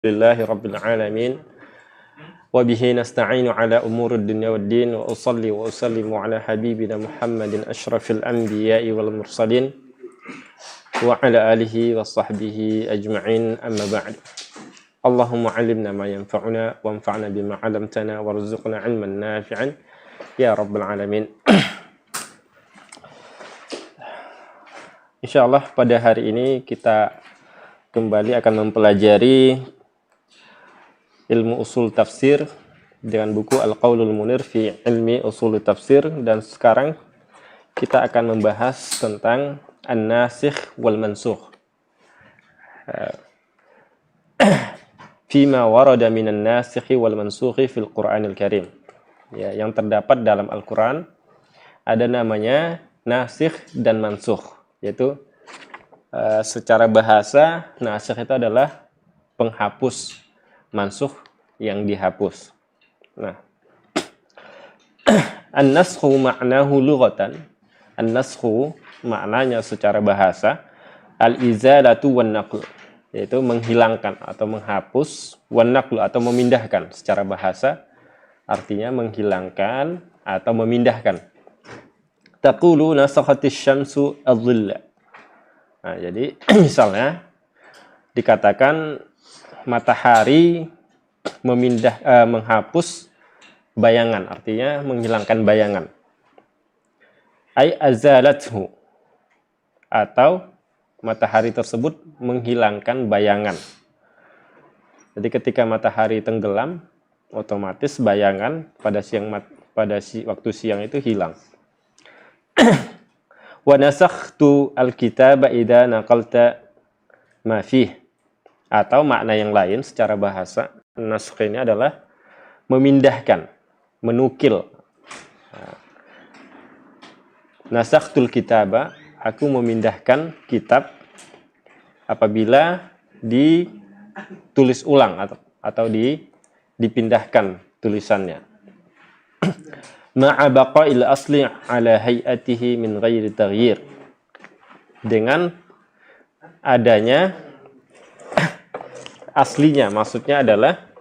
Lillahi Rabbil Alamin wa bihi nasta'inu ala umuri dunya waddin wa usalli wa usallimu ala habibina Muhammadin ashrafil anbiya'i wal mursalin wa ala alihi wa sahbihi ajma'in amma ba'd. Allahumma 'allimna ma yanfa'una wanfa'na bima 'allamtana warzuqna 'ilman nafi'an ya Rabbal Alamin. Insyaallah pada hari ini kita kembali akan mempelajari ilmu usul tafsir dengan buku Al-Qaulul Munir fi Ilmi Usul Tafsir, dan sekarang kita akan membahas tentang an-nasikh wal mansukh. Fima warada minan nasikhi wal mansukhi fil Qur'anil Karim. Ya, yang terdapat dalam Al-Qur'an ada namanya nasikh dan mansukh, yaitu secara bahasa nasikh itu adalah penghapus, mansukh yang dihapus. Nah, an-naskhu ma'nahu lughatan. An-naskhu maknanya secara bahasa al-izalatu wan naql, yaitu menghilangkan atau menghapus, wan naql atau memindahkan. Secara bahasa artinya menghilangkan atau memindahkan. Taqulu nasakhatis syamsu adh-dhilla. Nah, jadi misalnya dikatakan matahari menghapus bayangan, artinya menghilangkan bayangan. Ai azalathu, atau matahari tersebut menghilangkan bayangan. Jadi ketika matahari tenggelam, otomatis bayangan pada waktu siang itu hilang. Wa nasakhtu al-kitaba idza naqalta ma fih. Atau makna yang lain secara bahasa, nasakh ini adalah memindahkan, menukil. Nasakhtul kitaba, aku memindahkan kitab apabila ditulis ulang atau dipindahkan tulisannya. Ma'a baqa'il asli ala hay'atihi min ghairi taghyir. Dengan adanya aslinya, maksudnya adalah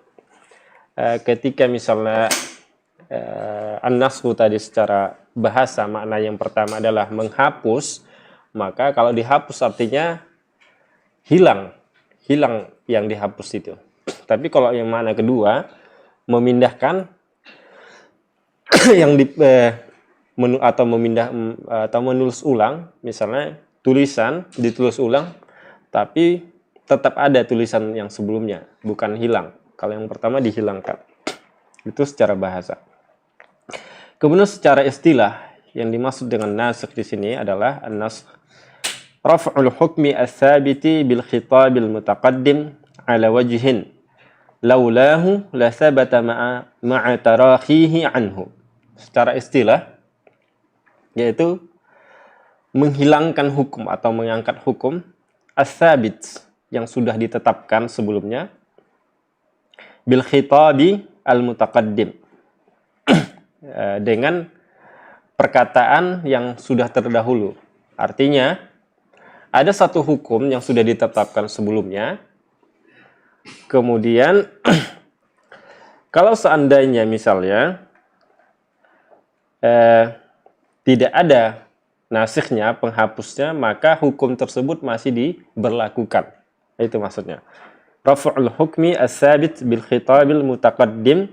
ketika misalnya an-naskhu tadi secara bahasa makna yang pertama adalah menghapus, maka kalau dihapus artinya hilang yang dihapus itu. Tapi kalau yang makna kedua, memindahkan yang atau memindah atau menulis ulang, misalnya tulisan ditulis ulang tapi tetap ada tulisan yang sebelumnya, bukan hilang. Kalau yang pertama dihilangkan. Itu secara bahasa. Kemudian secara istilah yang dimaksud dengan nasikh di sini adalah an-nasikh raf'ul hukmi ats-tsabiti bil khitabil mutaqaddim ala wajhin laulahu la thabata ma'a tarakhihi anhu. Secara istilah yaitu menghilangkan hukum atau mengangkat hukum ats-tsabit yang sudah ditetapkan sebelumnya bil khitabi al mutaqaddim dengan perkataan yang sudah terdahulu. Artinya ada satu hukum yang sudah ditetapkan sebelumnya, kemudian kalau seandainya misalnya tidak ada nasikhnya, penghapusnya, maka hukum tersebut masih diberlakukan. Itu maksudnya. Raf'ul hukmi as-sabit bil khitabil mutaqaddim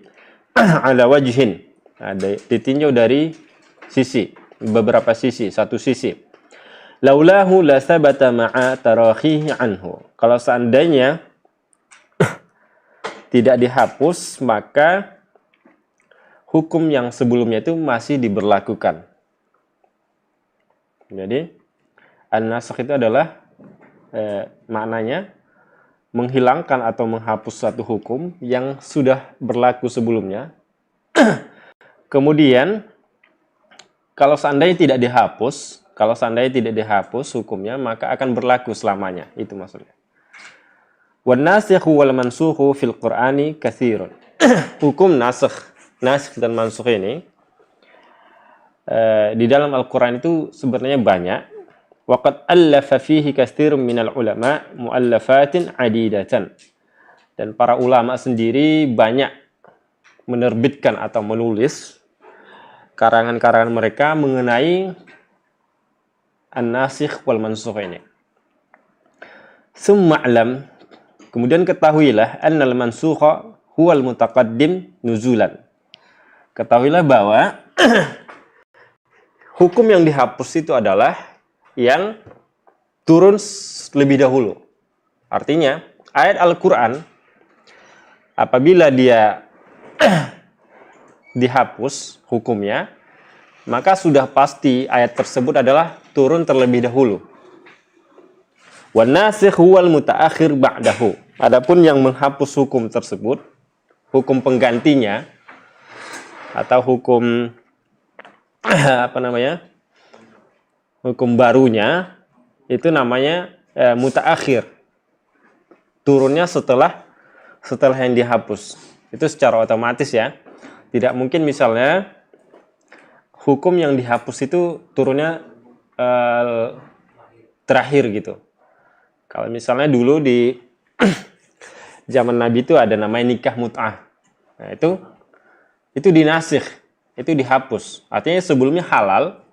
ala wajhin. Nah, ditinjau dari sisi, beberapa sisi, satu sisi. Laulahu la sabata ma'a tarakhihi anhu. Kalau seandainya tidak dihapus, maka hukum yang sebelumnya itu masih diberlakukan. Jadi an-nasikh itu adalah maknanya menghilangkan atau menghapus satu hukum yang sudah berlaku sebelumnya. Kemudian kalau seandainya tidak dihapus hukumnya, maka akan berlaku selamanya. Itu maksudnya. Wan nasikhu wal mansukhu fil Qur'ani katsirun. Hukum nasikh dan mansukh ini di dalam Al-Quran itu sebenarnya banyak. Waqad allafa fihi katsirun minal ulama muallafatin adidatan. dan para ulama sendiri banyak menerbitkan atau menulis karangan-karangan mereka mengenai an-nasikh wal mansukh ini. Summa'lam, kemudian ketahuilah annal mansukha huwal mutaqaddim nuzulan. Ketahuilah bahwa hukum yang dihapus itu adalah yang turun lebih dahulu. Artinya, ayat Al-Quran apabila dia dihapus hukumnya, maka sudah pasti ayat tersebut adalah turun terlebih dahulu. Wan nasikh huwal mutaakhir ba'dahu. Adapun yang menghapus hukum tersebut, hukum penggantinya atau hukum hukum barunya itu namanya mutaakhir. Turunnya setelah yang dihapus. Itu secara otomatis ya. Tidak mungkin misalnya hukum yang dihapus itu turunnya terakhir gitu. Kalau misalnya dulu di zaman Nabi itu ada namanya nikah mut'ah. Nah, itu dinasikh, itu dihapus. Artinya sebelumnya halal,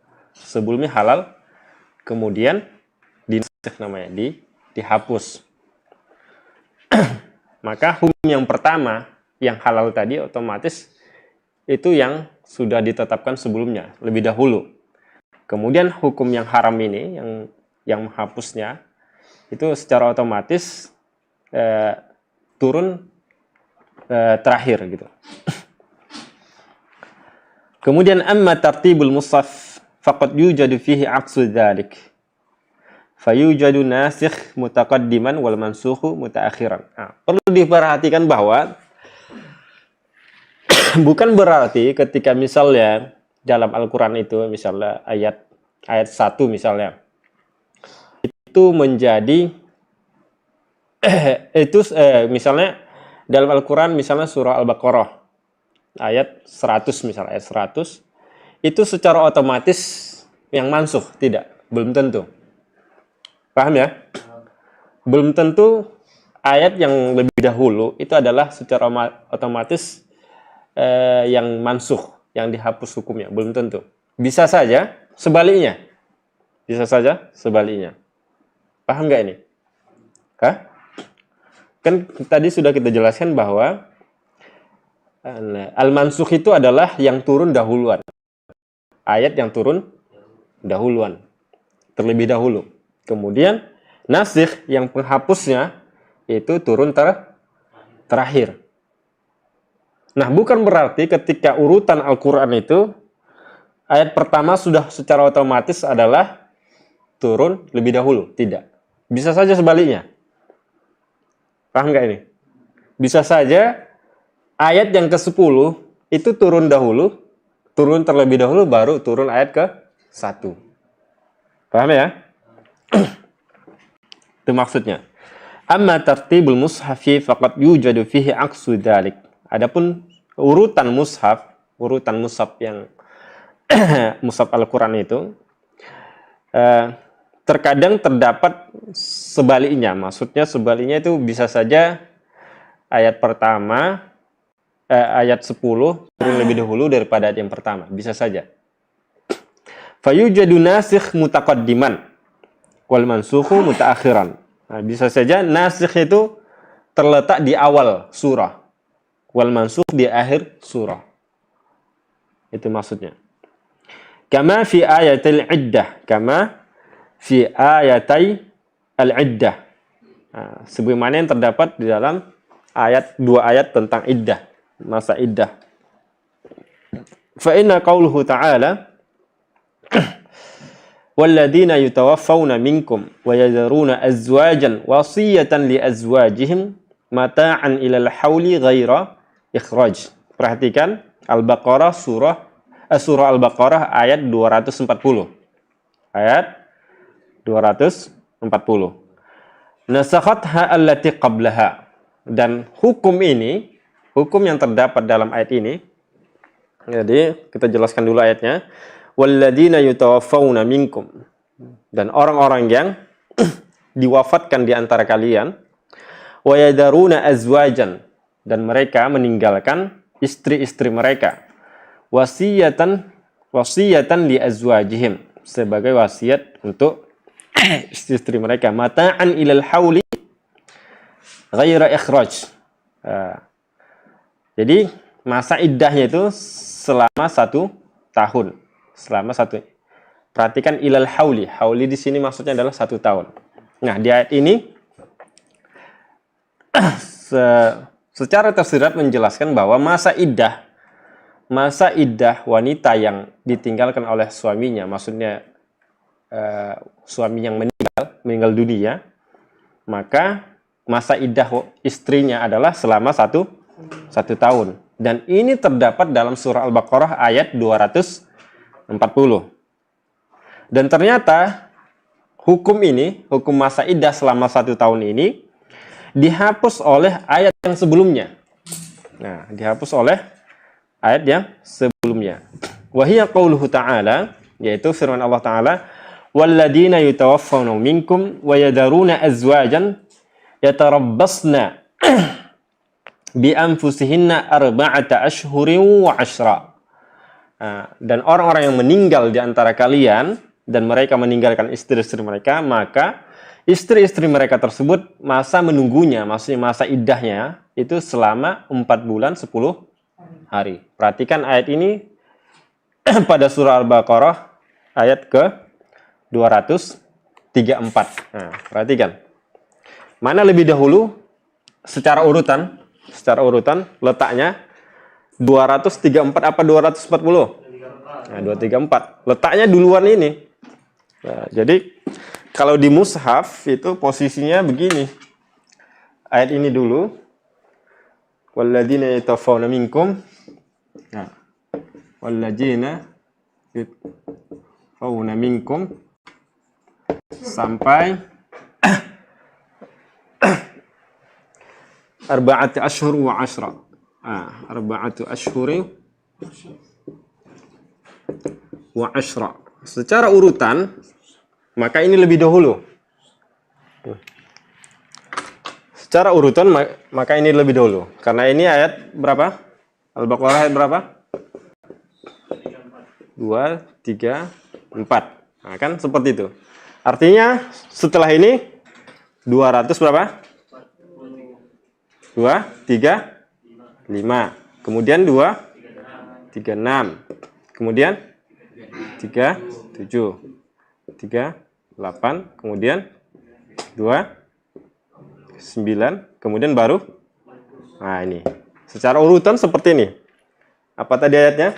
kemudian dinasikh namanya, dihapus. Maka hukum yang pertama, yang halal tadi otomatis itu yang sudah ditetapkan sebelumnya, lebih dahulu. Kemudian hukum yang haram ini, yang menghapusnya, itu secara otomatis turun terakhir gitu. Kemudian amma tartibul mushaf faqad yujadu fihi aqsu dzalik. Fayujadu nasikh mutaqaddiman wal mansukhu mutaakhiran. Nah, perlu diperhatikan bahwa bukan berarti ketika misalnya dalam Al-Qur'an itu misalnya ayat 1 misalnya itu menjadi misalnya dalam Al-Quran misalnya surah Al-Baqarah ayat 100 misalnya ayat 100 itu secara otomatis yang mansukh, tidak, belum tentu. Paham ya? Belum tentu ayat yang lebih dahulu itu adalah secara otomatis yang mansukh, yang dihapus hukumnya, belum tentu. Bisa saja sebaliknya. Paham nggak ini? Hah? Kan tadi sudah kita jelaskan bahwa al-mansukh itu adalah yang turun dahuluan. Ayat yang turun dahuluan. Terlebih dahulu. Kemudian nasikh yang penghapusnya itu turun terakhir. Nah, bukan berarti ketika urutan Al-Quran itu ayat pertama sudah secara otomatis adalah turun lebih dahulu. Tidak. Bisa saja sebaliknya. Paham nggak ini? Bisa saja ayat yang ke-10 itu turun terlebih dahulu, baru turun ayat ke-1. Paham ya? Itu maksudnya. Amma tartibul mushafi faqad yujadu fihi aqsu dzalik. Adapun urutan mushaf yang mushaf Al-Quran itu terkadang terdapat sebaliknya. Maksudnya sebaliknya itu bisa saja ayat pertama, ayat 10 turun lebih dahulu daripada ayat yang pertama. Bisa saja. Fayujadu nasikh mutaqaddiman wal mansukhu mutaakhiran. Nah, bisa saja nasikh itu terletak di awal surah, wal mansukh di akhir surah. Itu maksudnya. Kama fi ayatil iddah, fi ayatai al-iddah. Nah, sebagaimana yang terdapat di dalam dua ayat tentang iddah, masa iddah. Fa inna qauluhu ta'ala walladzina yutawaffawna minkum wa yadharuna azwajan wasiyatan li azwajihim mata'an ilal hauli ghaira ikhraj. Perhatikan Al-Baqarah surah Al-Baqarah ayat 240. Ayat 240. Nasakhatha allati qablaha. Dan hukum yang terdapat dalam ayat ini, jadi kita jelaskan dulu ayatnya. Walladzina yutawaffawna minkum. Dan orang-orang yang diwafatkan di antara kalian, wa yadaruna azwajan, dan mereka meninggalkan istri-istri mereka, wasiyatan li azwajihim, sebagai wasiat untuk istri-istri mereka, mata'an ilal hauli ghaira ikhraj. Jadi masa iddahnya itu selama 1 tahun. Perhatikan ilal hauli. Hauli di sini maksudnya adalah 1 tahun. Nah, di ayat ini secara tersirat menjelaskan bahwa masa iddah wanita yang ditinggalkan oleh suaminya, maksudnya suami yang meninggal dunia, maka masa iddah istrinya adalah selama 1 tahun. Dan ini terdapat dalam surah Al-Baqarah ayat 240. Dan ternyata hukum masa iddah selama 1 tahun ini dihapus oleh ayat yang sebelumnya. Nah, dihapus oleh ayat yang sebelumnya. Wahiyya qauluhu ta'ala, yaitu firman Allah Ta'ala, walladzina yutawaffawna minkum wa yadaruna azwajan yatarabbasna bi anfusihinna arba'ata ashhurin wa 'ashra. Dan orang-orang yang meninggal di antara kalian dan mereka meninggalkan istri-istri mereka, maka istri-istri mereka tersebut masa menunggunya, maksudnya masa iddahnya itu selama 4 bulan 10 hari. Perhatikan ayat ini pada surah Al-Baqarah ayat ke 234. Nah, perhatikan. Mana lebih dahulu secara urutan letaknya 234 apa 240? Nah, 234. Letaknya duluan ini. Nah, jadi kalau di mushaf itu posisinya begini. Ayat ini dulu. Walladzina yatawaffawna minkum. Nah, walladzina yatawaffawna minkum sampai arba'atu ashhur wa 'ashra. Arba'atu ashhuri wa 'ashra. Secara urutan maka ini lebih dahulu. Secara urutan maka ini lebih dahulu. Karena ini ayat berapa? Al-Baqarah ayat berapa? 2, 3, 4. Nah, kan seperti itu. Artinya setelah ini 200 berapa? 2, 3, 5. Kemudian 2, 3, 6. Kemudian 3, 7. 3, 8. Kemudian 2, 9. Kemudian baru. Nah, ini. Secara urutan seperti ini. Apa tadi ayatnya?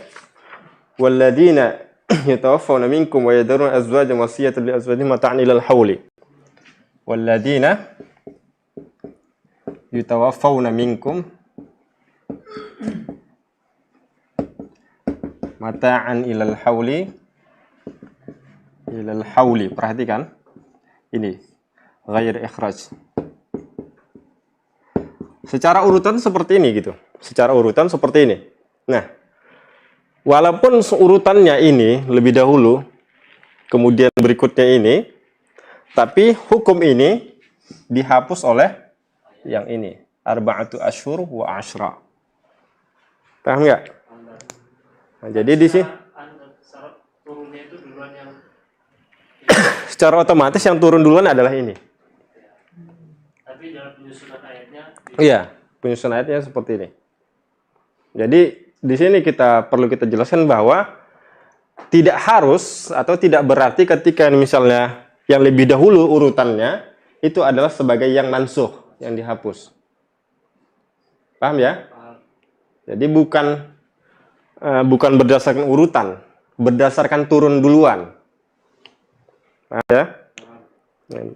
Walladzina yatawaffawna minkum wa yadaruna azwajan wasiyatan li azwajihim mata'an ilal hauli. Walladzina yatawaffawna minkum mata'an ilal hauli. Ilal hauli. Perhatikan. Ini. Ghair ikhraj. Secara urutan seperti ini gitu. Secara urutan seperti ini. Nah, walaupun urutannya ini lebih dahulu, kemudian berikutnya ini, tapi hukum ini dihapus oleh yang ini. Arba'atu ashhur wa 'ashra. Paham nggak? Nah, jadi di sini secara otomatis yang turun duluan adalah ini. Tapi dalam penyusunan ayatnya, iya, penyusunan ayatnya seperti ini. Jadi di sini perlu kita jelaskan bahwa tidak harus atau tidak berarti ketika misalnya yang lebih dahulu urutannya itu adalah sebagai yang mansuh, yang dihapus. Paham ya? Jadi bukan berdasarkan urutan, berdasarkan turun duluan. Paham ya?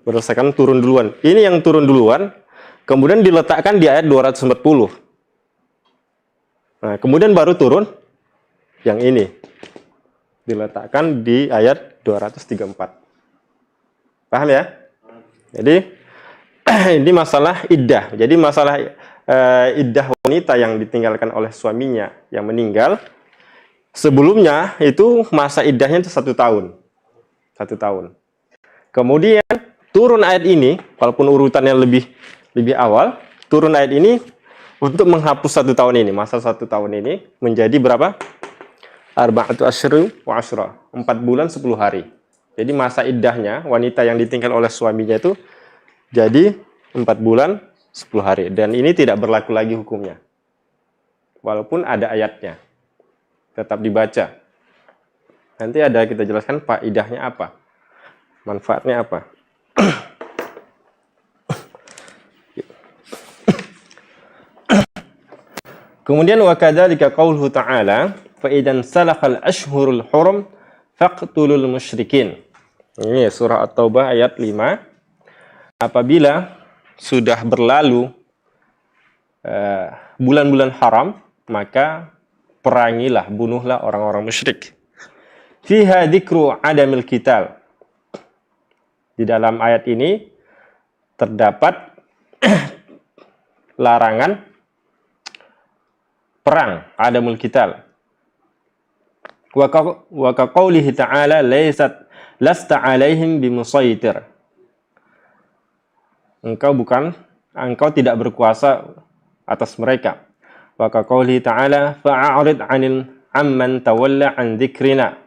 Berdasarkan turun duluan. Ini yang turun duluan, kemudian diletakkan di ayat 240. Nah, kemudian baru turun yang ini. Diletakkan di ayat 234. Paham ya? Jadi, ini masalah iddah. Jadi, masalah iddah wanita yang ditinggalkan oleh suaminya yang meninggal. Sebelumnya, itu masa iddahnya itu 1 tahun. 1 tahun. Kemudian turun ayat ini, walaupun urutannya lebih lebih awal turun ayat ini untuk menghapus 1 tahun ini, masa 1 tahun ini menjadi berapa? Arba'atu asyru wa asyra, 4 bulan 10 hari. Jadi masa iddahnya wanita yang ditinggal oleh suaminya itu jadi 4 bulan 10 hari. Dan ini tidak berlaku lagi hukumnya. Walaupun ada ayatnya. Tetap dibaca. Nanti ada kita jelaskan faidahnya apa. Manfaatnya apa. Kemudian wa kadzalika qauluhu ta'ala fa idan salakhal ashhurul hurum faqtulul musyrikin. Ini surah At-Taubah ayat 5. Apabila sudah berlalu bulan-bulan haram, maka perangilah, bunuhlah orang-orang musyrik. Fiha dzikru adamil qital. Di dalam ayat ini terdapat larangan perang, adamul qital. Wa ka qoulihi ta'ala lasta 'alaihim bimusaitir. Engkau tidak berkuasa atas mereka. Wa ka qoulihi ta'ala fa'arid 'anil amman tawalla 'an dzikrina.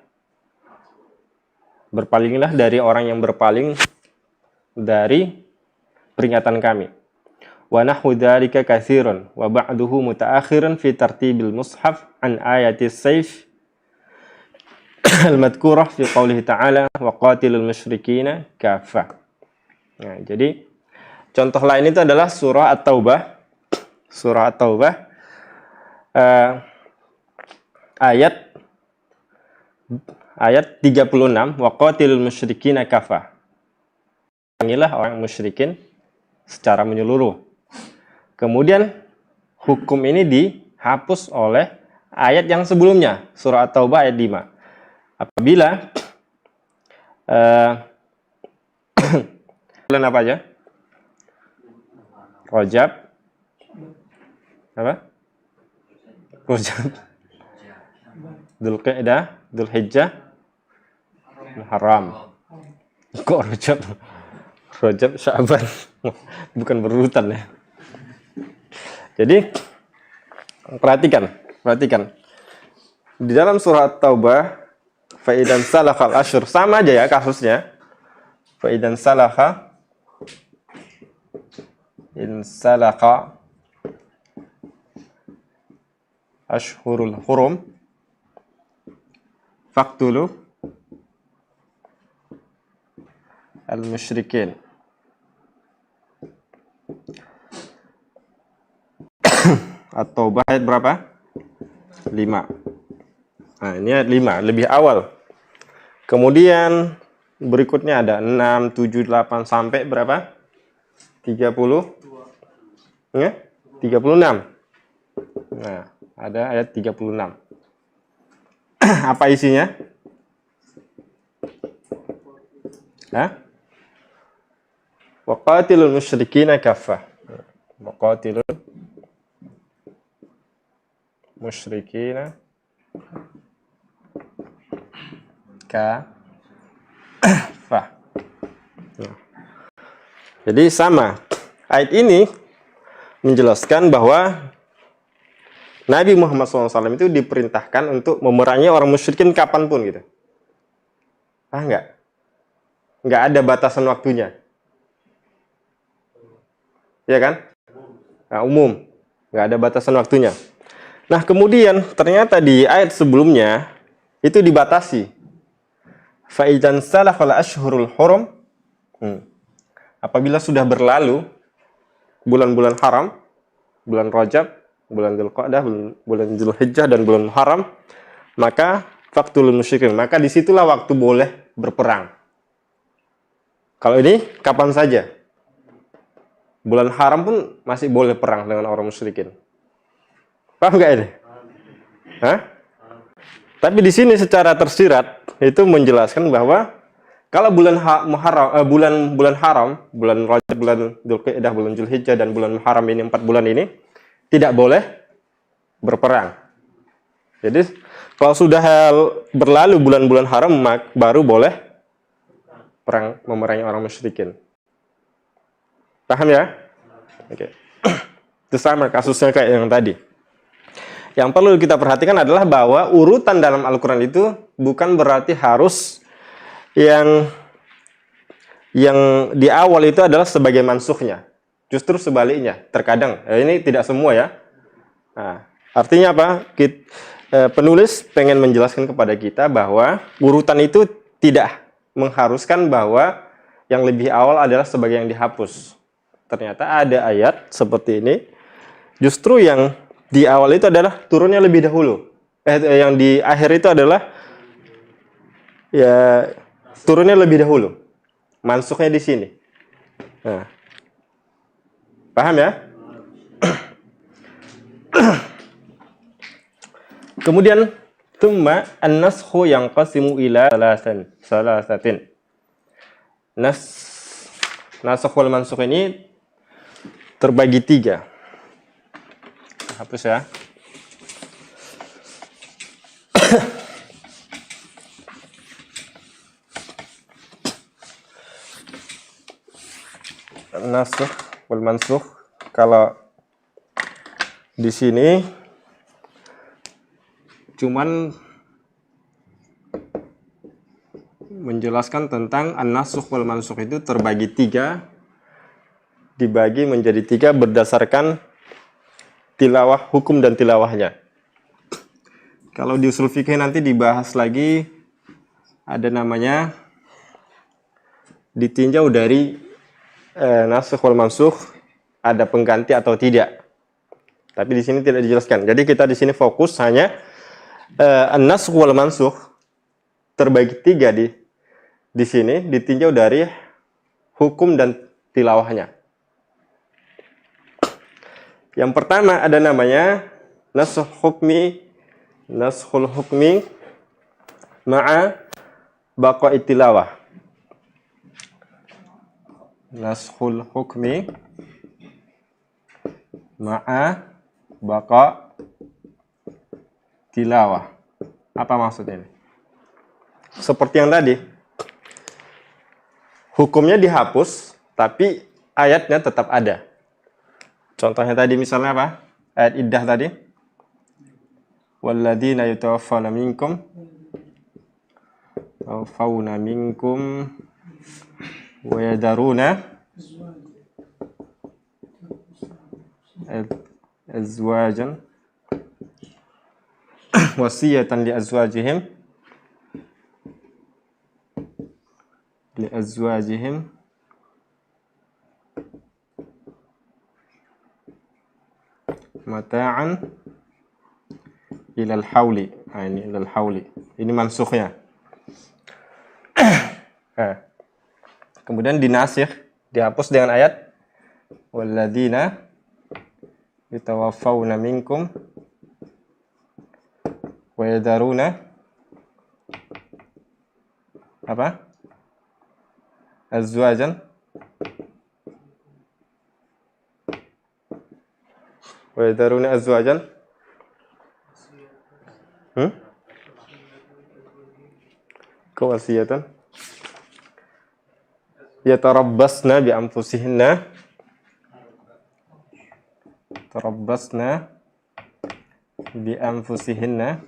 Berpalinglah dari orang yang berpaling dari peringatan kami. Wa nahwu dzalika katsirun wa ba'duhu mutaakhirun fi tartibil mushaf an ayati sayf al-madhkurah fi qoulihi ta'ala wa qatilul musyrikina kaffah. Nah, jadi contoh lain itu adalah surah At-Taubah. Surah At-Taubah ayat 36 wa qatilul musyrikina kaffah. Perangilah orang musyrikin secara menyeluruh. Kemudian hukum ini dihapus oleh ayat yang sebelumnya, surah At-Taubah ayat 5. Apabila bulan apa aja? Rajab. Apa? Rajab. Dzulqa'dah, Dzulhijjah, Muharram. Kok Rajab? Rajab, Sya'ban. Bukan berurutan ya. Jadi perhatikan. Di dalam surah Taubah fa'idan salakhal asyhur sama aja ya kasusnya. Fa'idan salakha in salakha ashhurul hurum faqtulu al-musyrikin. At-Taubah ayat berapa? 5. Nah, ini ayat 5, lebih awal. Kemudian berikutnya ada 6, 7, 8 sampai berapa? 30? Ya? 36. Nah, ada ayat 36. Apa isinya? Wa qatilul musyrikina kaffah. Wa qatilul musyrikina kafah. Jadi sama. Ayat ini menjelaskan bahwa Nabi Muhammad SAW itu diperintahkan untuk memerangi orang musyrikin kapanpun gitu. Enggak ada batasan waktunya. Ya kan? Nah, umum. Enggak ada batasan waktunya. Nah, kemudian ternyata di ayat sebelumnya itu dibatasi. Fa'idan salakhal ashhurul hurum. Apabila sudah berlalu bulan-bulan haram, bulan Rajab, bulan Dzulqa'dah, bulan Dzulhijjah dan bulan Muharram, maka faqtulul musyrikin. Maka disitulah waktu boleh berperang. Kalau ini kapan saja. Bulan haram pun masih boleh perang dengan orang musyrikin. Paham nggak ini? Tapi di sini secara tersirat itu menjelaskan bahwa kalau bulan haram, bulan Rajab, bulan Dzulqa'dah, bulan Dzulhijjah dan bulan Muharram ini 4 bulan ini tidak boleh berperang. Jadi kalau sudah berlalu bulan-bulan haram baru boleh perang memerangi orang musyrikin. Paham ya? Oke. Itu sama kasusnya kayak yang tadi. Yang perlu kita perhatikan adalah bahwa urutan dalam Al-Quran itu bukan berarti harus yang di awal itu adalah sebagai mansukhnya. Justru sebaliknya. Terkadang, ini tidak semua ya. Nah, artinya apa? Penulis pengen menjelaskan kepada kita bahwa urutan itu tidak mengharuskan bahwa yang lebih awal adalah sebagai yang dihapus. Ternyata ada ayat seperti ini. Justru yang di awal itu adalah turunnya lebih dahulu. Yang di akhir itu adalah ya turunnya lebih dahulu. Mansuknya di sini. Nah, paham ya? Kemudian thumma an-naskhu yanqasimu ila salasatin. Nasakh wal mansukh ini terbagi 3. Hapus ya. Nasakh wal mansukh, kalau di sini cuman menjelaskan tentang an-nasakh wal mansukh itu terbagi 3, dibagi menjadi 3 berdasarkan tilawah, hukum dan tilawahnya. Kalau di usul fikih nanti dibahas lagi, ada namanya ditinjau dari nasakh wal mansukh ada pengganti atau tidak. Tapi di sini tidak dijelaskan. Jadi kita di sini fokus hanya an-nasakh wal mansukh terbagi 3 di sini ditinjau dari hukum dan tilawahnya. Yang pertama ada namanya naskhul hukmi ma'a baqa'i tilawah. Naskhul hukmi ma'a baqa tilawah. Apa maksudnya ini? Seperti yang tadi, hukumnya dihapus, tapi ayatnya tetap ada. Contohnya tadi misalnya apa? Ayat iddah tadi. Walladzina yatawaffawna minkum wa yadaruna azwajan wasiyatan li azwajihim mata'an ilal hauli. Nah, ini ilal hauli. Ini mansukhnya. Nah, kemudian dinasikh, dihapus dengan ayat walladzina yatawaffawna minkum wa yadaruna apa? Azwajan wa yadaruna azwajan kewasiyatan yatarabbasna bi anfusihinna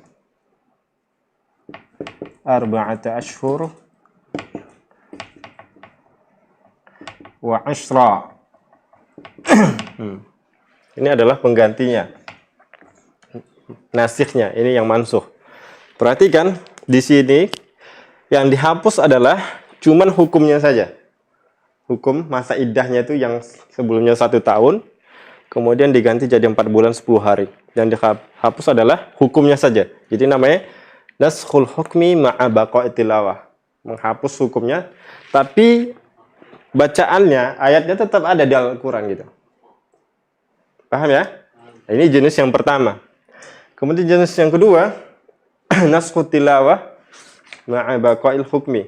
arba'ata ashhur wa 'ashra. Ini adalah penggantinya. Nasikhnya, ini yang mansukh. Perhatikan di sini yang dihapus adalah cuman hukumnya saja. Hukum masa iddahnya itu yang sebelumnya 1 tahun, kemudian diganti jadi 4 bulan 10 hari. Yang dihapus adalah hukumnya saja. Jadi namanya naskhul hukmi ma'a baqa'i tilawah. Menghapus hukumnya, tapi bacaannya, ayatnya tetap ada di Al-Quran gitu. Paham ya? Ini jenis yang pertama. Kemudian jenis yang kedua, naskhut tilawah ma'a baqa'il hukmi.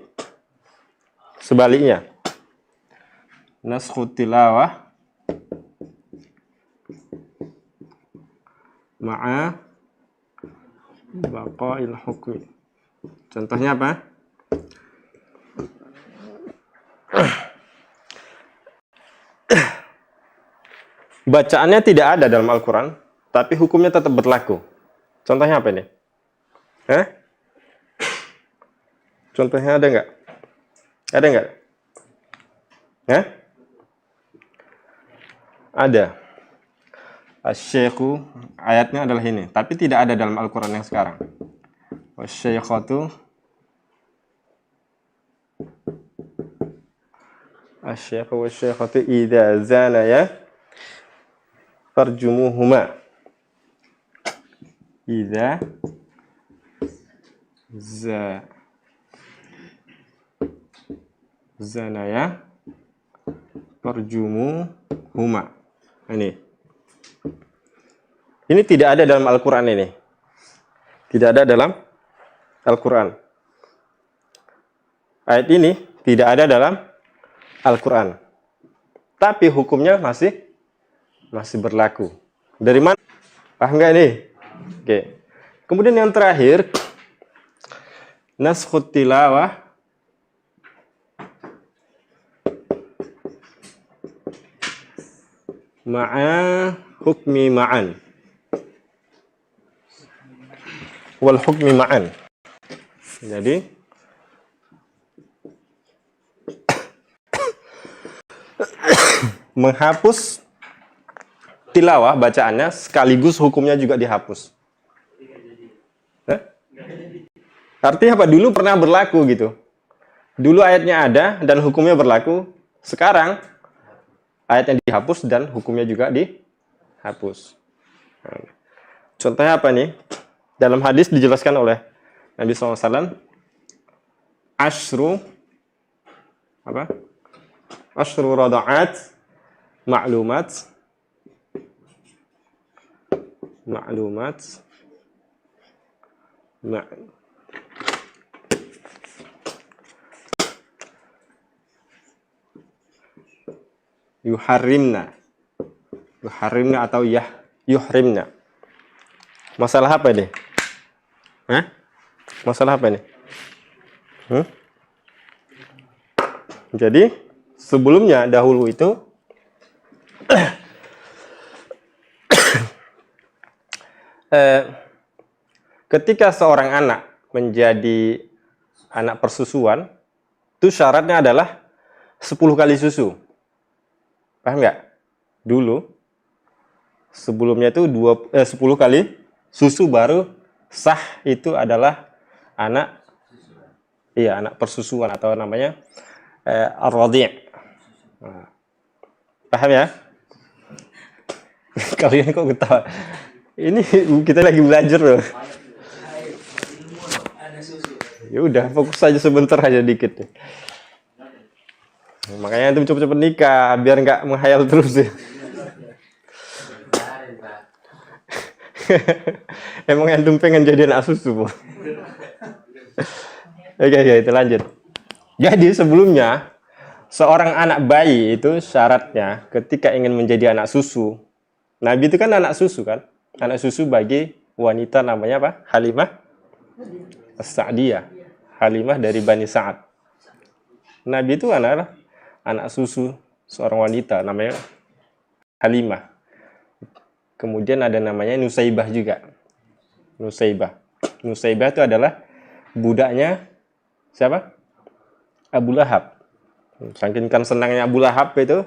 Sebaliknya. Naskhut tilawah ma'a baqa'il hukmi. Contohnya apa? bacaannya tidak ada dalam Al-Quran, tapi hukumnya tetap berlaku. Contohnya apa ini? Contohnya ada nggak? Ada nggak? Ada. Asy-syaikhu, ayatnya adalah ini, tapi tidak ada dalam Al-Quran yang sekarang. Wasy-syaikhatu, asy-syaikhu wasy-syaikhatu idza zanaya farjumuhuma. Idza zanaya farjumuhuma. Ini tidak ada dalam Al-Quran ini. Tidak ada dalam Al-Quran. Ayat ini tidak ada dalam Al-Quran. Tapi hukumnya masih berlaku. Dari mana? Paham nggak ini? Oke. Kemudian yang terakhir, naskhut tilawah ma'a hukmi ma'an. Wal hukmi ma'an. Jadi menghapus tilawah bacaannya sekaligus hukumnya juga dihapus. Artinya apa? Dulu pernah berlaku gitu. Dulu ayatnya ada dan hukumnya berlaku. Sekarang ayatnya dihapus dan hukumnya juga dihapus. Contohnya apa nih? Dalam hadis dijelaskan oleh Nabi SAW, Ashru rada'at ma'lumat yuharrimna atau yuhrimna. Masalah apa ini? Masalah apa ini? Jadi sebelumnya dahulu itu ketika seorang anak menjadi anak persusuan, itu syaratnya adalah 10 kali susu. Paham nggak? Dulu sebelumnya itu 10 kali susu baru sah itu adalah anak persusuan atau namanya ar-radhi'. Paham ya? Kalian kok ketawa? Ini kita lagi belajar loh. Ya udah, fokus aja sebentar aja dikit. Makanya antum cepet-cepet nikah biar nggak menghayal terus ya. Emang antum pengen jadi anak susu, Bu? Oke, itu lanjut. Jadi sebelumnya seorang anak bayi itu syaratnya ketika ingin menjadi anak susu. Nabi itu kan anak susu kan? Anak susu bagi wanita namanya apa? Halimah As-Sa'diyah. Halimah dari Bani Sa'ad. Nabi itu anak susu seorang wanita namanya Halimah. Kemudian ada namanya Nusaibah juga. Nusaibah itu adalah budaknya siapa? Abu Lahab. Saking senangnya Abu Lahab itu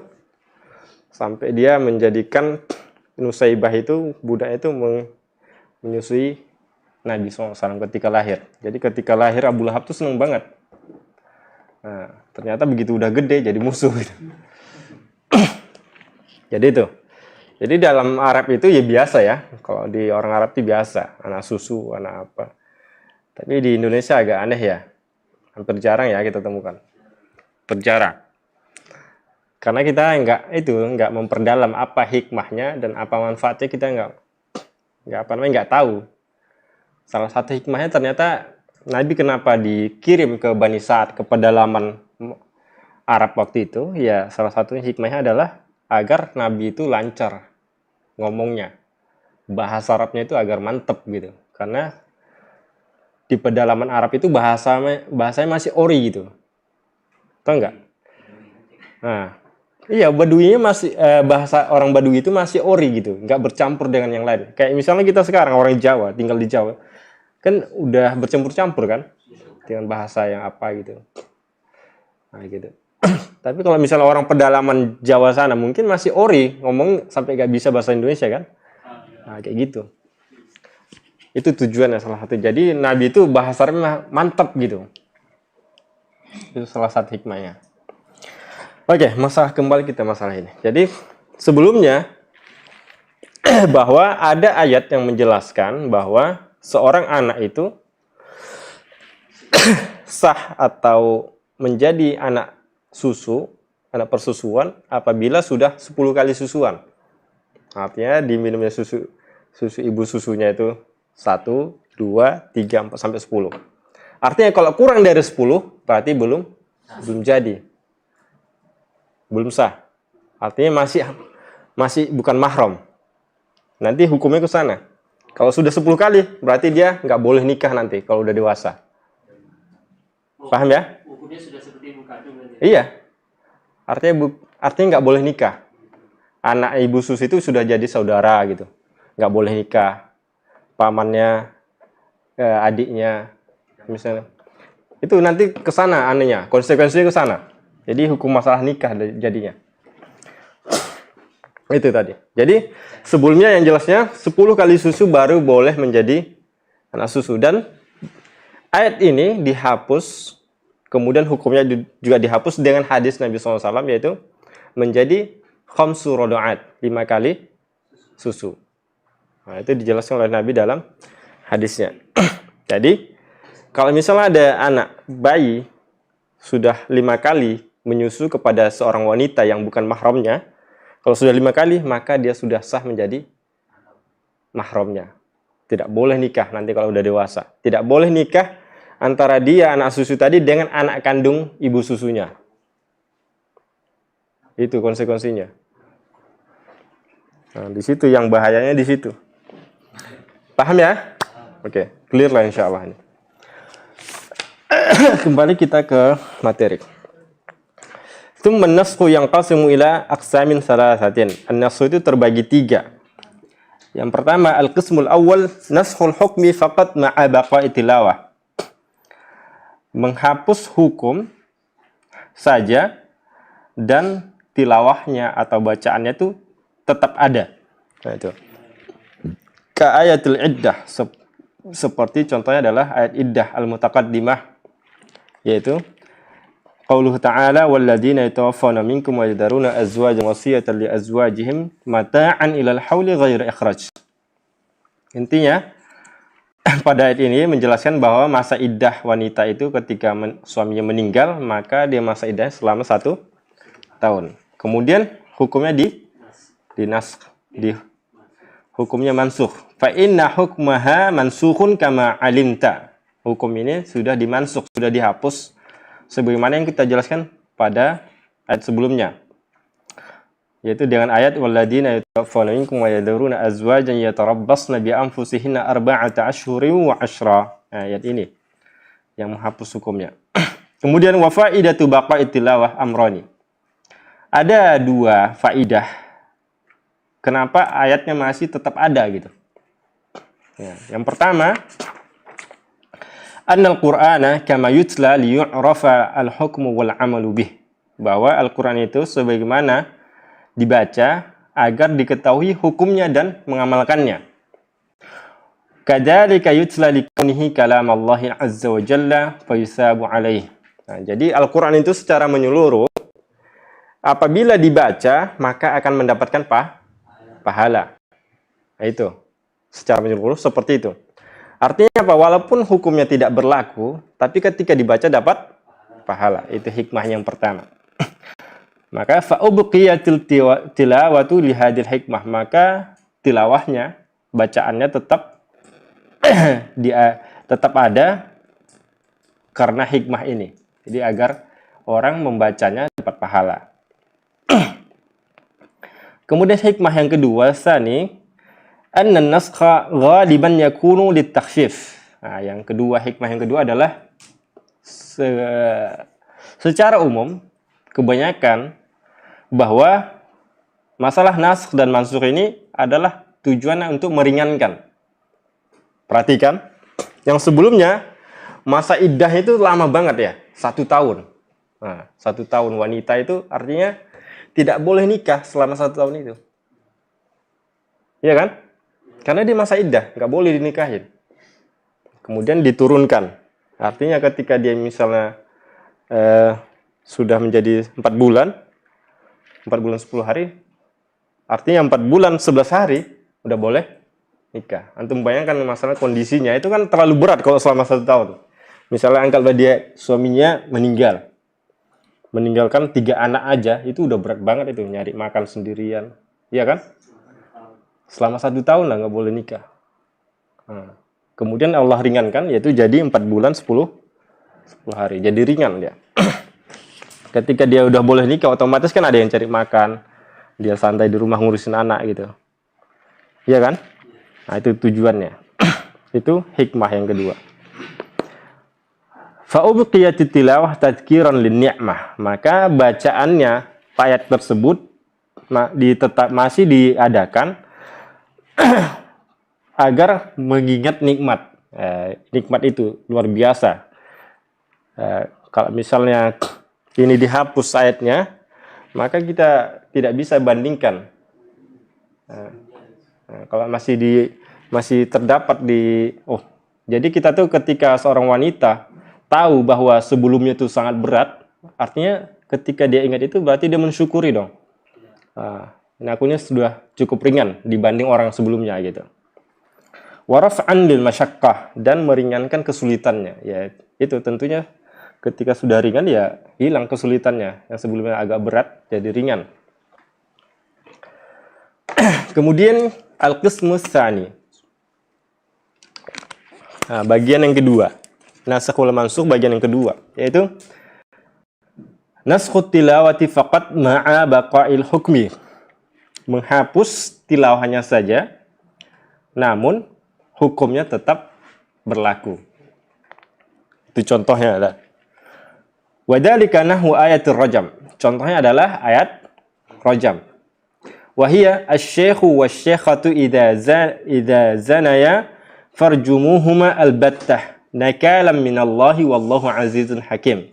sampai dia menjadikan Nusaibah itu budaknya itu menyusui Nabi SAW ketika lahir. Jadi ketika lahir Abu Lahab tuh seneng banget. Nah, ternyata begitu udah gede jadi musuh gitu. Jadi itu. Jadi dalam Arab itu ya biasa ya. Kalau di orang Arab itu biasa, anak susu, anak apa. Tapi di Indonesia agak aneh ya. Hampir jarang ya kita temukan. Jarang. Karena kita nggak memperdalam apa hikmahnya dan apa manfaatnya, kita nggak tahu. Salah satu hikmahnya ternyata Nabi kenapa dikirim ke Bani Sa'ad, ke pedalaman Arab waktu itu, ya salah satu hikmahnya adalah agar Nabi itu lancar ngomongnya. Bahasa Arabnya itu agar mantep gitu. Karena di pedalaman Arab itu bahasanya masih ori gitu. Tahu nggak? Nah, Iya, Baduinya masih bahasa orang Badui itu masih ori gitu, nggak bercampur dengan yang lain. Kayak misalnya kita sekarang orang Jawa, tinggal di Jawa, kan udah bercampur-campur kan dengan bahasa yang apa gitu. Nah, gitu. Tapi kalau misalnya orang pedalaman Jawa sana mungkin masih ori, ngomong sampai nggak bisa bahasa Indonesia kan. Nah, kayak gitu. Itu tujuannya salah satu. Jadi Nabi itu bahasanya mantap gitu. Itu salah satu hikmahnya. Oke, masalah kembali kita masalah ini. Jadi sebelumnya bahwa ada ayat yang menjelaskan bahwa seorang anak itu sah atau menjadi anak susu, anak persusuan apabila sudah 10 kali susuan. Artinya diminumnya susu ibu susunya itu 1, 2, 3, 4 sampai 10. Artinya kalau kurang dari 10 berarti belum jadi. Belum sah. Artinya masih bukan mahram. Nanti hukumnya ke sana. Kalau sudah 10 kali berarti dia nggak boleh nikah nanti kalau udah dewasa. Paham ya? Hukumnya sudah seperti ibu kandung nanti. Iya. Artinya nggak boleh nikah. Anak ibu susu itu sudah jadi saudara gitu. Nggak boleh nikah. Pamannya, adiknya, misalnya. Itu nanti ke sana anehnya. Konsekuensinya ke sana. Jadi hukum masalah nikah jadinya. Itu tadi. Jadi sebelumnya yang jelasnya 10 kali susu baru boleh menjadi anak susu. Dan ayat ini dihapus, kemudian hukumnya juga dihapus dengan hadis Nabi SAW, yaitu menjadi khamsu rodo'at, 5 kali susu. Nah, itu dijelaskan oleh Nabi dalam hadisnya. Jadi kalau misalnya ada anak bayi sudah 5 kali menyusu kepada seorang wanita yang bukan mahramnya, kalau sudah 5 kali maka dia sudah sah menjadi mahramnya. Tidak boleh nikah nanti kalau udah dewasa. Tidak boleh nikah antara dia anak susu tadi dengan anak kandung ibu susunya. Itu konsekuensinya. Nah, di situ yang bahayanya di situ. Paham ya? Oke, clear lah insya Allah ini. Kembali kita ke materi. Tsumma an-nasxu yanqasimu ila aqsamin thalathatin. An-nasxu itu terbagi 3. Yang pertama, al-qismul awal naskhul hukmi faqat ma'a baqa'i tilawah. Menghapus hukum saja dan tilawahnya atau bacaannya itu tetap ada. Nah, itu. Ka ayatul iddah, seperti contohnya adalah ayat iddah al-mutaqaddimah, yaitu qauluhu ta'ala walladzina yatawaffawna minkum wa yadharuna azwajan wasiyatan li azwajihim mata'an ilal hauli ghairi ikhraj. Intinya pada ayat ini menjelaskan bahwa masa iddah wanita itu ketika suaminya meninggal, maka dia masa iddah selama 1 tahun. Kemudian hukumnya hukumnya mansukh. Fa inna hukmaha mansukhun kama alimta. Hukum ini sudah dimansukh, sudah dihapus sebagaimana yang kita jelaskan pada ayat sebelumnya. Yaitu dengan ayat walladzina yatawaffawna minkum wa yadhuruna azwajan yatarabbasna bi anfusihinna arba'ata ashhurin wa 'ashra. Ayat ini yang menghapus hukumnya. Kemudian wa faidatu baqa'i tilawah amrani. Ada 2 faidah kenapa ayatnya masih tetap ada gitu. Ya, yang pertama, annal Qur'ana kama yutla liyu'rafa al-hukmu wal 'amalu bih. Bahwa Al-Qur'an itu sebagaimana dibaca agar diketahui hukumnya dan mengamalkannya. Kadzalika yutla likunihi kalamallahi azza wa jalla fayusabu alaih. Nah, jadi Al-Qur'an itu secara menyeluruh apabila dibaca maka akan mendapatkan pahala. Nah, itu secara menyeluruh seperti itu. Artinya apa? Walaupun hukumnya tidak berlaku, tapi ketika dibaca dapat pahala. Itu hikmah yang pertama. Maka fa'ubqiyatil tilawatu lihadil hikmah. Maka tilawahnya, bacaannya tetap ada karena hikmah ini. Jadi agar orang membacanya dapat pahala. Kemudian hikmah yang kedua, sani anna naskha ghaliban yakunu litakhfif. Nah, yang kedua, hikmah yang kedua adalah secara umum kebanyakan bahwa masalah naskh dan mansukh ini adalah tujuannya untuk meringankan. Perhatikan, yang sebelumnya masa iddah itu lama banget ya, 1 tahun. Nah, 1 tahun wanita itu artinya tidak boleh nikah selama 1 tahun itu. Iya kan? Karena di masa iddah, nggak boleh dinikahin. Kemudian diturunkan. Artinya ketika dia misalnya sudah menjadi 4 bulan 10 hari, artinya 4 bulan 11 hari udah boleh nikah. Antum bayangkan masalah kondisinya itu kan terlalu berat kalau selama 1 tahun. Misalnya anggaplah dia suaminya meninggalkan 3 anak aja, itu udah berat banget itu, nyari makan sendirian, iya kan? Selama 1 tahun lah nggak boleh nikah. Nah, kemudian Allah ringankan, yaitu jadi 4 bulan 10 hari, jadi ringan dia. Ketika dia udah boleh nikah, otomatis kan ada yang cari makan, dia santai di rumah ngurusin anak gitu, iya kan? Nah, itu tujuannya. Itu hikmah yang kedua. Fa'ubqiyatit tilawah tadhkiran lin-ni'mah. Maka bacaannya ayat tersebut masih diadakan agar mengingat nikmat. Nikmat itu luar biasa. Kalau misalnya ini dihapus ayatnya, maka kita tidak bisa bandingkan. Kalau masih terdapat jadi kita tuh ketika seorang wanita tahu bahwa sebelumnya itu sangat berat, artinya ketika dia ingat itu berarti dia mensyukuri dong. Ini akunya sudah cukup ringan dibanding orang sebelumnya gitu. Waraf'an lil masyaqqah, dan meringankan kesulitannya. Ya, itu tentunya ketika sudah ringan ya hilang kesulitannya. Yang sebelumnya agak berat jadi ringan. Kemudian al-qismus tsani. Nah, bagian yang kedua. Naskh wal mansukh bagian yang kedua, yaitu naskhut tilawati faqat ma'a baqa'il hukmi. Menghapus tilawahnya saja, namun hukumnya tetap berlaku. Itu contohnya adalah wadzalika nahwu ayatul rajam. Contohnya adalah ayat rajam. Wahia asy-syaikhu wasy-syaikhatu idza zanaya farjumuhuma albattah nakalam minallahi wallahu azizun hakim.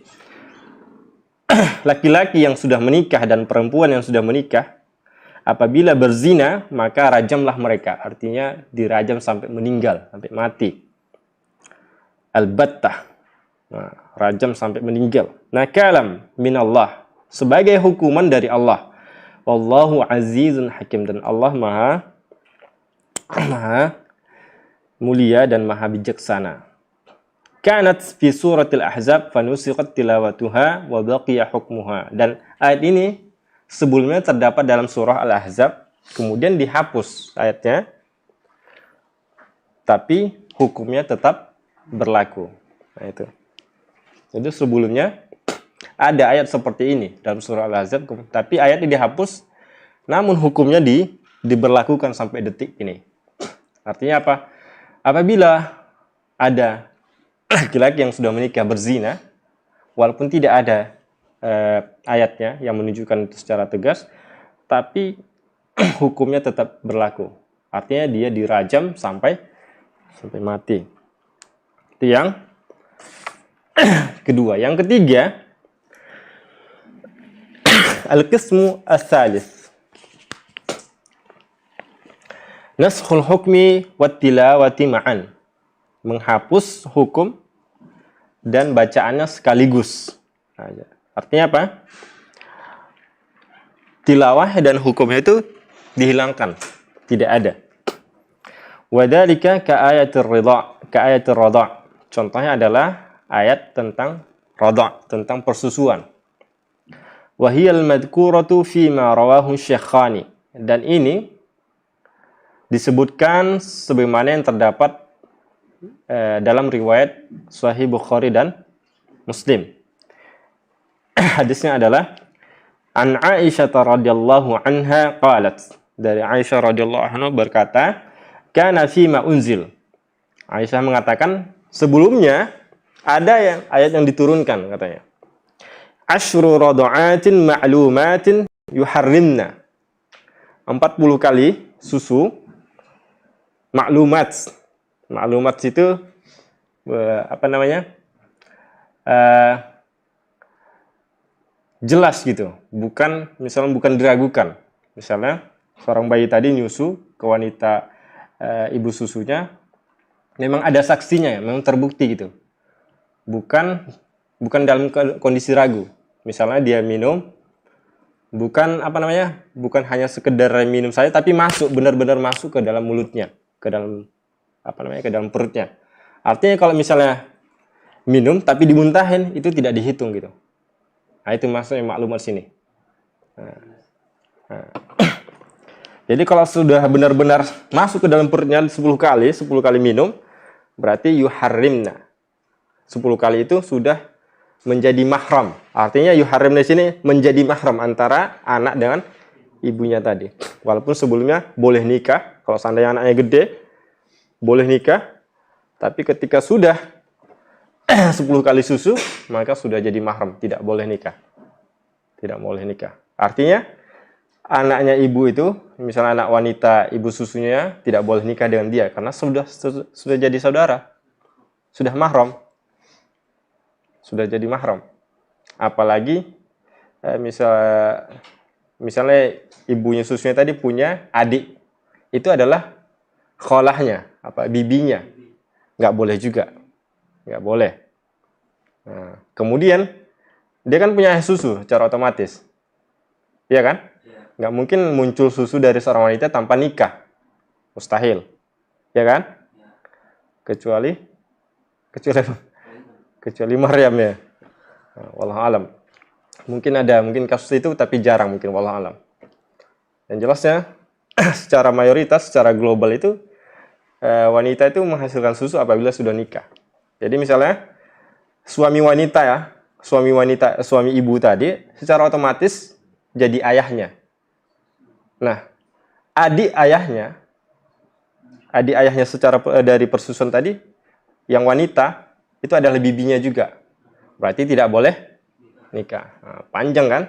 Laki-laki yang sudah menikah dan perempuan yang sudah menikah, apabila berzina, maka rajamlah mereka. Artinya dirajam sampai meninggal, sampai mati. Albattah. Nah, rajam sampai meninggal. Nakalam minallah. Sebagai hukuman dari Allah. Wallahu azizun hakim. Dan Allah maha mulia dan maha bijaksana. Kanat fi suratil ahzab fanusiqat tilawatuha wa baqiya hukmuha. Dan ayat ini sebelumnya terdapat dalam surah Al-Ahzab, kemudian dihapus ayatnya, tapi hukumnya tetap berlaku. Nah, itu. Jadi sebelumnya ada ayat seperti ini dalam surah Al-Ahzab, tapi ayatnya dihapus, namun hukumnya diberlakukan sampai detik ini. Artinya apa? Apabila ada laki-laki yang sudah menikah berzina, walaupun tidak ada ayatnya yang menunjukkan itu secara tegas, tapi hukumnya tetap berlaku. Artinya dia dirajam sampai mati. Itu yang kedua. Yang ketiga, al-qismu ats-tsalits. Naskhul hukmi wat tilawati ma'an. Menghapus hukum dan bacaannya sekaligus. Artinya apa? Tilawah dan hukumnya itu dihilangkan, tidak ada. Wadzalika ka'ayatir radha'. Contohnya adalah ayat tentang radha', tentang persusuan. Wa hiyal madhkuratu fi ma rawahu Syekhani. Dan ini disebutkan sebagaimana yang terdapat dalam riwayat Sahih Bukhari dan Muslim. Hadisnya adalah an Aisyah radhiyallahu anha qalat. Dari Aisyah radhiyallahu anha berkata, kana fi ma unzil. Aisyah mengatakan sebelumnya ada ayat yang diturunkan katanya. Asyru rada'atin ma'lumatin yuharrimna 40 kali susu. Maklumat itu apa namanya, jelas gitu, bukan misalnya bukan diragukan. Misalnya seorang bayi tadi nyusu ke wanita ibu susunya, memang ada saksinya ya, memang terbukti gitu, bukan dalam kondisi ragu. Misalnya dia minum, bukan apa namanya, bukan hanya sekedar minum saja, tapi benar-benar masuk ke dalam mulutnya, ke dalam apa namanya, ke dalam perutnya. Artinya kalau misalnya minum tapi dimuntahin, itu tidak dihitung gitu. Nah, itu maksudnya maklumat sini. Nah. Jadi kalau sudah benar-benar masuk ke dalam perutnya 10 kali minum, berarti yuharrimna. 10 kali itu sudah menjadi mahram. Artinya yuharrimna sini menjadi mahram antara anak dengan ibunya tadi. Walaupun sebelumnya boleh nikah, kalau seandainya anaknya gede, boleh nikah. Tapi ketika sudah 10 kali susu, maka sudah jadi mahram, tidak boleh nikah. Tidak boleh nikah. Artinya, anaknya ibu itu, misalnya anak wanita ibu susunya, tidak boleh nikah dengan dia, karena sudah jadi saudara. Sudah mahram. Sudah jadi mahram. Apalagi, misalnya ibunya susunya tadi punya adik, itu adalah kholahnya, bibinya, nggak boleh juga, nggak boleh. Nah, kemudian dia kan punya susu secara otomatis, iya kan? Nggak mungkin muncul susu dari seorang wanita tanpa nikah, mustahil, ya kan? Kecuali Maryam ya. Nah, wallahu alam. Mungkin kasus itu, tapi jarang mungkin, wallahu alam. Yang jelasnya secara mayoritas, secara global itu wanita itu menghasilkan susu apabila sudah nikah. Jadi misalnya suami ibu tadi secara otomatis jadi ayahnya. Nah, adik ayahnya secara dari persusuan tadi yang wanita itu adalah bibinya juga. Berarti tidak boleh nikah. Nah, panjang kan?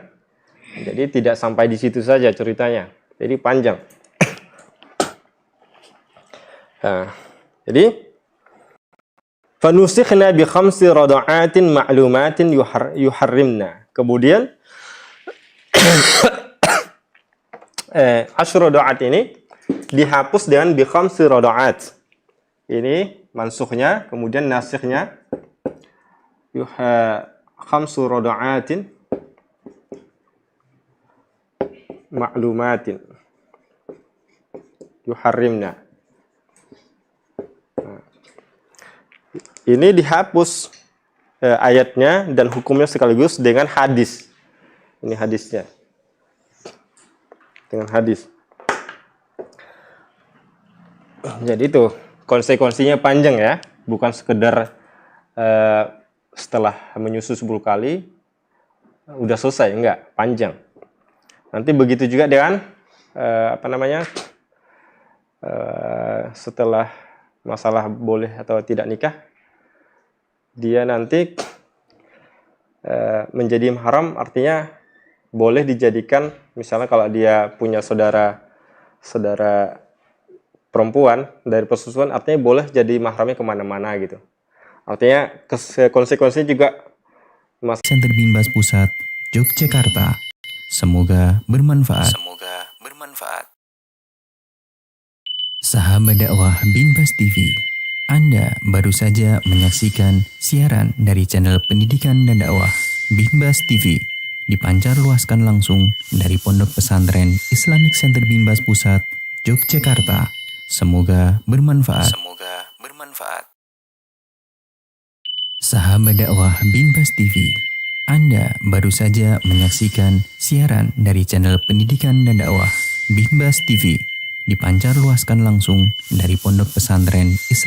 Jadi tidak sampai di situ saja ceritanya. Jadi panjang. Nah, jadi fanusikhna bi khamsi rada'atin ma'lumatin yuharrimna. Kemudian asyru rada'at ini dihapus dengan bi khamsi rada'at. Ini mansukhnya, kemudian nasikhnya khamsu rada'atin ma'lumatin yuharrimna. Ini dihapus ayatnya dan hukumnya sekaligus dengan hadis. Ini hadisnya. Dengan hadis. Jadi itu konsekuensinya panjang ya, bukan sekedar setelah menyusu 10 kali udah selesai, enggak, panjang. Nanti begitu juga dengan setelah masalah boleh atau tidak nikah, dia nanti menjadi haram, artinya boleh dijadikan, misalnya kalau dia punya saudara perempuan dari persusuan, artinya boleh jadi mahramnya kemana-mana gitu. Artinya konsekuensinya juga Center Binbas Pusat, Yogyakarta. Semoga bermanfaat. Sahabat dakwah Binbas TV, Anda baru saja menyaksikan siaran dari channel pendidikan dan dakwah Binbas TV, dipancar luaskan langsung dari Pondok Pesantren Islamic Center Binbas Pusat, Yogyakarta. Semoga bermanfaat. Sahabat dakwah Binbas TV, Anda baru saja menyaksikan siaran dari channel pendidikan dan dakwah Binbas TV, dipancar luaskan langsung dari Pondok Pesantren Islam